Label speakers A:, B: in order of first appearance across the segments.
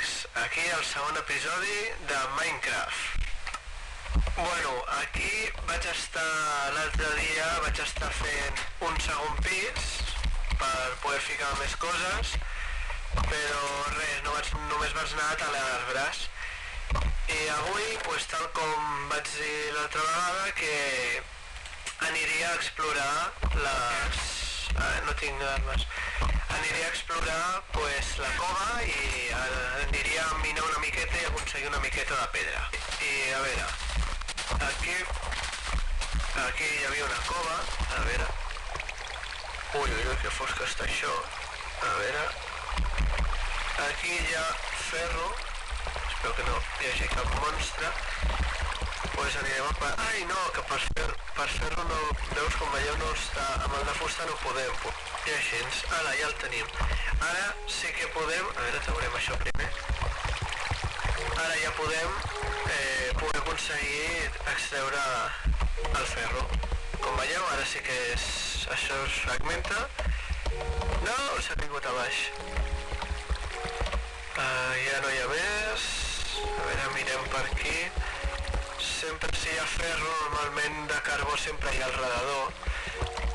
A: amics, aquí el segon episodi de Minecraft. Bueno, aquí vaig estar l'altre dia, vaig estar fent un segon pis per poder ficar més coses, però res, només vaig anar a talar arbres. I avui, pues, tal com vaig dir l'altra vegada, que aniria a explorar les... no tinc armes. Aniria a explorar, pues, la cova i aniria a minar una miqueta i aconseguir una miqueta de pedra. I a veure, aquí hi havia una cova, a veure... Ui, que fosca està això. A veure... Aquí hi ha ferro. Espero que no hi hagi cap monstre. Pues anirem a... Ai, no, que per ferro no... Veus, com veieu, no està... Amb el de fusta no podem. I així, ara ja el tenim. Ara sí que podem... A veure, traurem això primer. Ara ja podem poder aconseguir extreure el ferro. Com veieu, ara sí que això es fragmenta. No, s'ha vingut a baix. Ja no hi ha més. A veure, mirem per aquí. Sempre si hi ha ferro, normalment de carbó sempre hi ha al redador,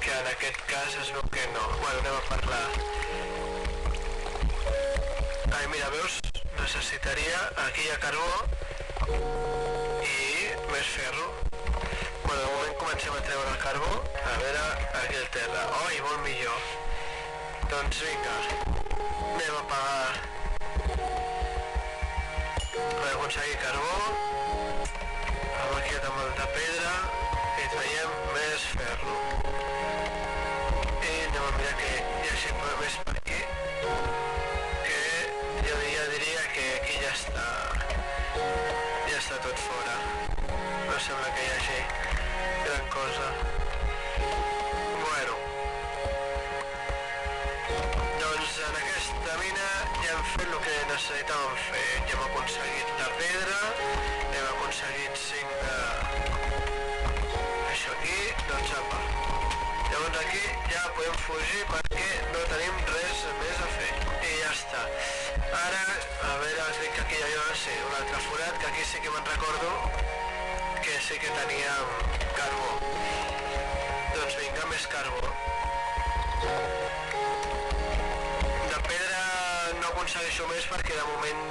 A: que en aquest cas es veu que no. Bueno, anem a parlar. Ai, mira, veus? Necessitaria... Aquí hi ha carbó i més ferro. Bueno, de moment comencem a treure el carbó. A veure, aquí el terra. Oi, molt millor. Doncs vinga, anem a pagar per aconseguir carbó. Aquí amb el de pedra i traiem més ferro. I anem a mirar que hi hagi més per aquí, que jo ja diria que aquí ja està tot fora. No sembla que hi hagi gran cosa. Bueno, doncs en aquesta mina ja hem fet el que necessitàvem fer. Ja hem aconseguit la pedra, hem aconseguit 5 de... això aquí, doncs apa. Llavors aquí ja podem fugir perquè no tenim res més a fer. I ja està. Ara, a veure, crec que aquí hi havia un altre forat, que aquí sí que me'n recordo que sí que teníem carbó. Doncs vinga, més carbó. De pedra no aconsegueixo més perquè de moment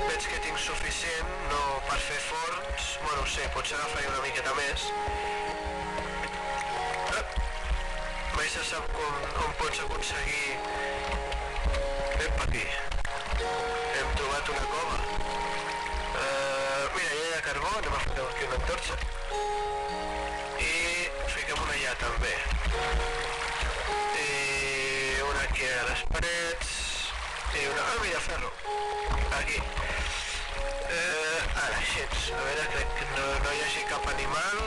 A: veig que tinc suficient, no per fer forns. Bueno, no sé, potser agafaré una miqueta més. Mai se sap on pots aconseguir... Ep, aquí. Hem trobat una cova. Mira, ja hi ha carbó, anem a fer aquí una antorxa. I fiquem una allà també. I una aquí a les parets. I una... Ah, mira, ferro. Aquí. Ara, així. A veure, crec que no hi hagi cap animal,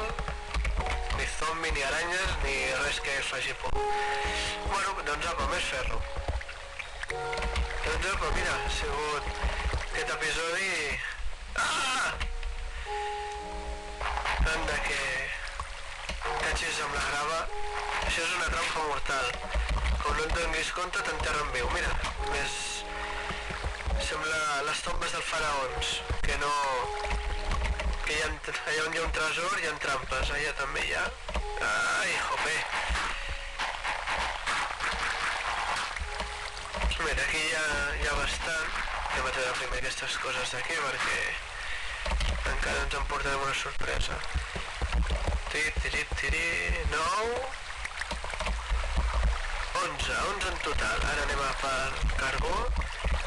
A: ni zombi, ni aranyes, ni res que faci por. Bueno, doncs apa, més ferro. Doncs apa, mira, ha sigut aquest episodi... Ah! Anda, que catxis amb la grava. Això és una trampa mortal. Com no en donis compte, t'enterren viu. Mira, més... Sembla les tombes dels faraons, que no... Que allà on hi ha un tresor hi ha trampes, allà també hi ha. Ai, jope! Mira, aquí hi ha bastant. Anem a treure primer aquestes coses d'aquí perquè encara ens emportarem una sorpresa. Tiri, 9... 11 en total. Ara anem a per carbó.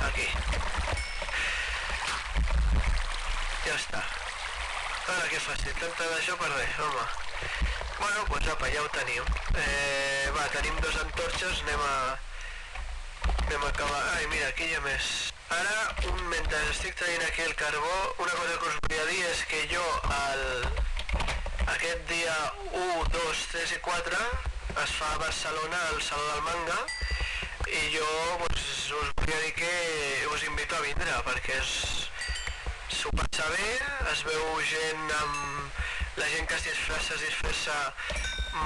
A: Aquí. Ja està. Ara que fàcil, tanta d'això per res, home. Bueno, doncs apa, ja ho tenim. Va, tenim 2 antorxes, anem a acabar... Ai, mira, aquí hi ha més. Ara, mentre estic traient aquí el carbó, una cosa que us volia dir és que jo aquest dia 1, 2, 3 i 4 es fa a Barcelona el Saló del Manga i jo us volia dir que us invito a vindre perquè s'ho passa bé, es veu gent amb... La gent que es disfressa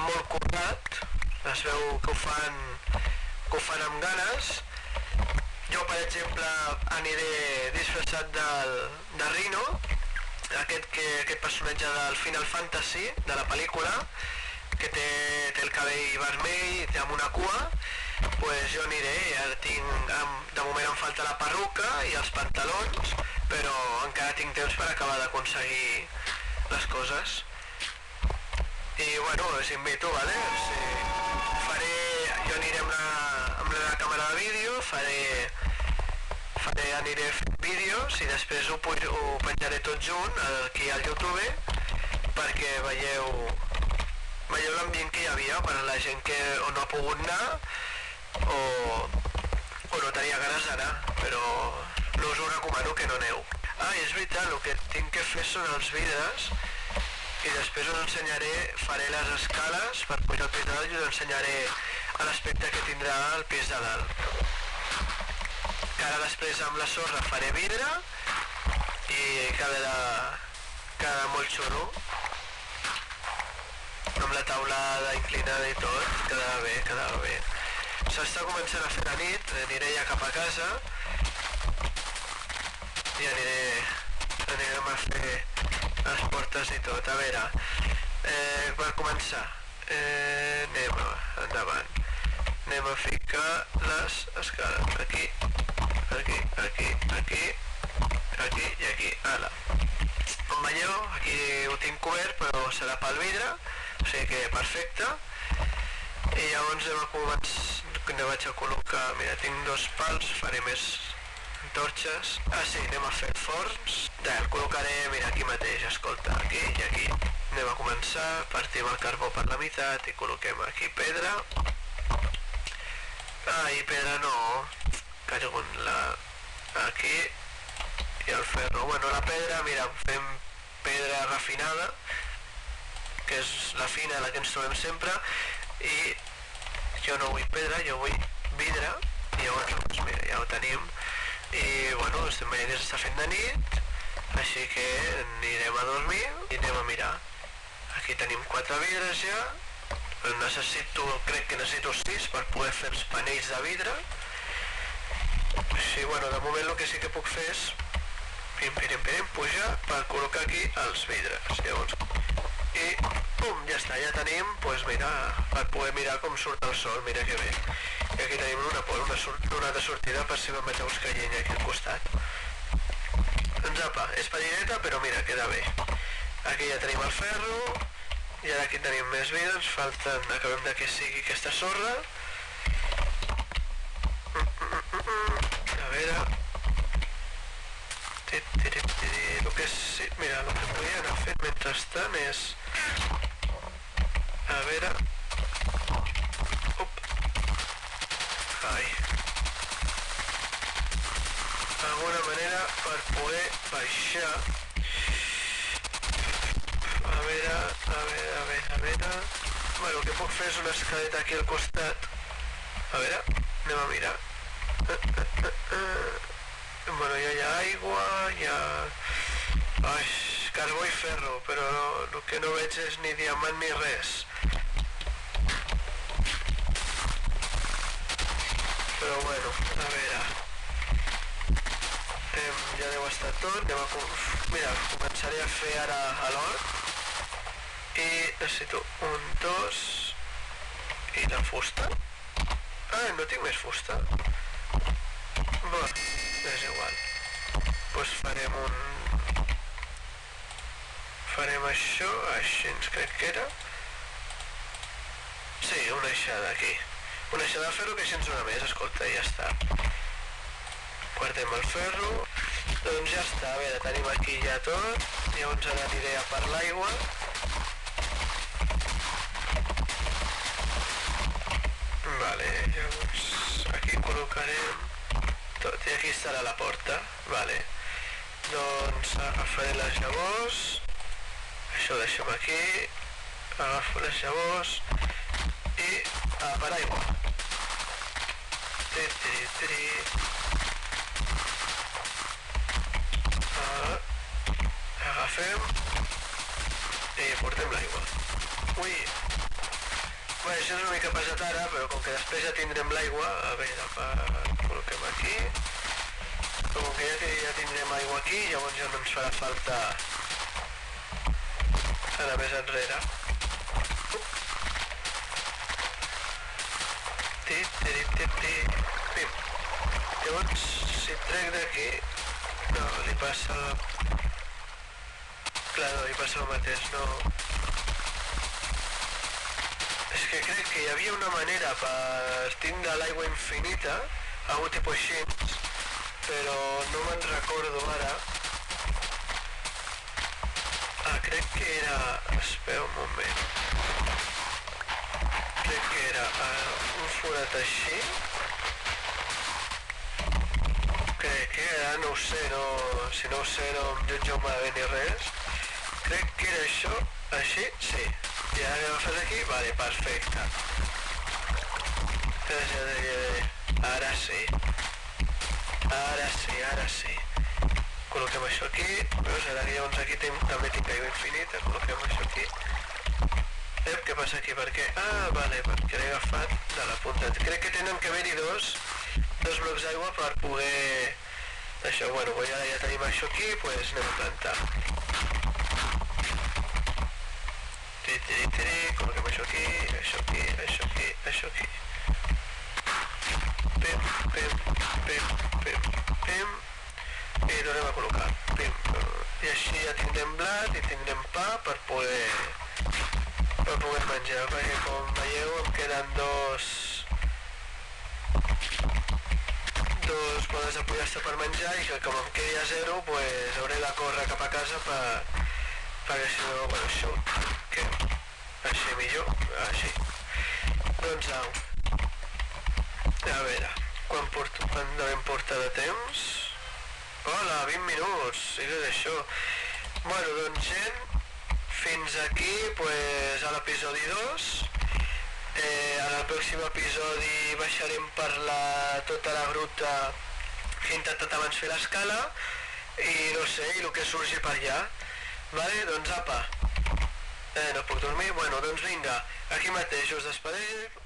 A: molt currat, es veu que ho fan amb ganes Jo, per exemple, aniré disfressat de Rhino, aquest personatge del Final Fantasy, de la pel·lícula, que té el cabell vermell, té amb una cua, pues jo aniré, ara de moment em falta la perruca i els pantalons, però encara tinc temps per acabar d'aconseguir les coses. I bueno, us invito, vale? Jo aniré amb la càmera de vídeo, aniré fent vídeos i després ho penjaré tot junt aquí al YouTube perquè veieu l'ambient que hi havia per a la gent que no ha pogut anar o no tenia ganes d'anar, però no us ho recomano que no aneu. I és veritat, el que tinc que fer són els vidres i després us ensenyaré, faré les escales per pujar al pis de dalt i us ensenyaré l'aspecte que tindrà el pis de dalt. Que ara després amb la sorra faré vidre i quedarà molt xulo. Amb la taulada inclinada i tot, quedarà bé. S'està començant a fer la nit, aniré ja cap a casa i anirem a fer les portes i tot. A veure, per començar, anem endavant. Anem a ficar les escales aquí i aquí. Ala. Com veieu, aquí ho tinc cobert, però serà pel vidre, o sigui que perfecte. I llavors vaig a col·locar, mira, tinc 2 pals, faré més antorxes. Sí, anem a fer forns. El col·locaré, mira, aquí mateix, escolta, aquí i aquí. Anem a començar, partim el carbó per la meitat i col·loquem aquí pedra. I pedra no, aquí i el ferro. Bueno, la pedra, mira, fem pedra refinada, que és la fina, la que ens trobem sempre, i jo no vull pedra, jo vull vidre, i llavors, doncs, mira, ja ho tenim. I, bueno, estem veient que s'està fent de nit, així que anirem a dormir i anem a mirar. Aquí tenim 4 vidres ja, crec que necessito 6 per poder fer els panells de vidre. Així, bueno, de moment el que sí que puc fer és pujar per col·locar aquí els vidres. Llavors, i pum, ja està, ja tenim, doncs mira, per poder mirar com surt el sol, mira que bé. I aquí tenim una altra sortida per si me'n vaig a buscar llenya aquí al costat. Doncs apa, és pedineta, però mira, queda bé. Aquí ja tenim el ferro, i ara aquí tenim més vidre, ens falten, acabem de que sigui aquesta sorra. A veure... Mira, el que podria anar fent mentrestant és... A veure... Ai... D'alguna manera per poder baixar... A veure... Bueno, el que puc fer és una escaleta aquí al costat. A veure, anem a mirar. Bueno, ja hi ha aigua, hi ha... Ai, carbó i ferro, però el que no veig és ni diamant ni res. Però bueno, a veure... Ja deu estar tot, mira, començaré a fer ara a l'hort. I necessito 1, 2... I la fusta. No tinc més fusta. És igual. Doncs farem això, així ens crec que era. Sí, una aixada aquí. Una aixada de ferro que així ens dona més, escolta, ja està. Guardem el ferro. Doncs ja està, a veure, tenim aquí ja tot. Llavors ara aniré a per l'aigua. Vale, llavors aquí col·locarem tot i aquí estarà la porta, vale. Doncs agafaré les llavors, això ho deixem aquí, agafo les llavors i per aigua. Agafem i portem l'aigua. Ui! Bé, això és una mica pesat ara, però com que després ja tindrem l'aigua, a veure, per col·loquem aquí. Com que ja tindrem aigua aquí, llavors ja no ens farà falta anar més enrere. Pim. Llavors, si trec d'aquí, no, li passa... Clar, no, li passa el mateix, no... És que crec que hi havia una manera per tindre l'aigua infinita, algú tipus així, però no me'n recordo ara. Crec que era... Espera un moment. Crec que era un forat així. Crec que era, no ho sé, no... Si no ho sé no em jutgeu malament ni res. Crec que era això, així, sí. I ara que agafes aquí, vale, perfecte. Ara sí. Ara sí. Col·loquem això aquí. Veus, ara que llavors aquí també tinc aigua infinita. Col·loquem això aquí. Què passa aquí? Per què? Vale, perquè l'he agafat de la punta. Crec que tenen que haver-hi dos blocs d'aigua per poder... Això, bueno, ara ja tenim això aquí, doncs anem a plantar. Col·loquem això aquí. Pim. I tornem a col·locar. Pim. I així ja tindrem blat i tindrem pa per poder menjar, perquè com veieu em queden dos podes de pollastre per menjar i que com em quedi a zero, doncs hauré de córrer cap a casa perquè si no, bueno, això, què? Així millor, així. Doncs au. A veure, quan devem portar de temps? Hola, 20 minuts, sí que és això. Bueno, doncs gent, fins aquí, pues, a l'episodi 2. En el pròxim episodi baixarem per tota la gruta que he intentat abans fer l'escala i no sé, i el que surgi per allà. Vale, doncs apa. No puc dormir? Bueno, doncs vinga, aquí mateix us despedim.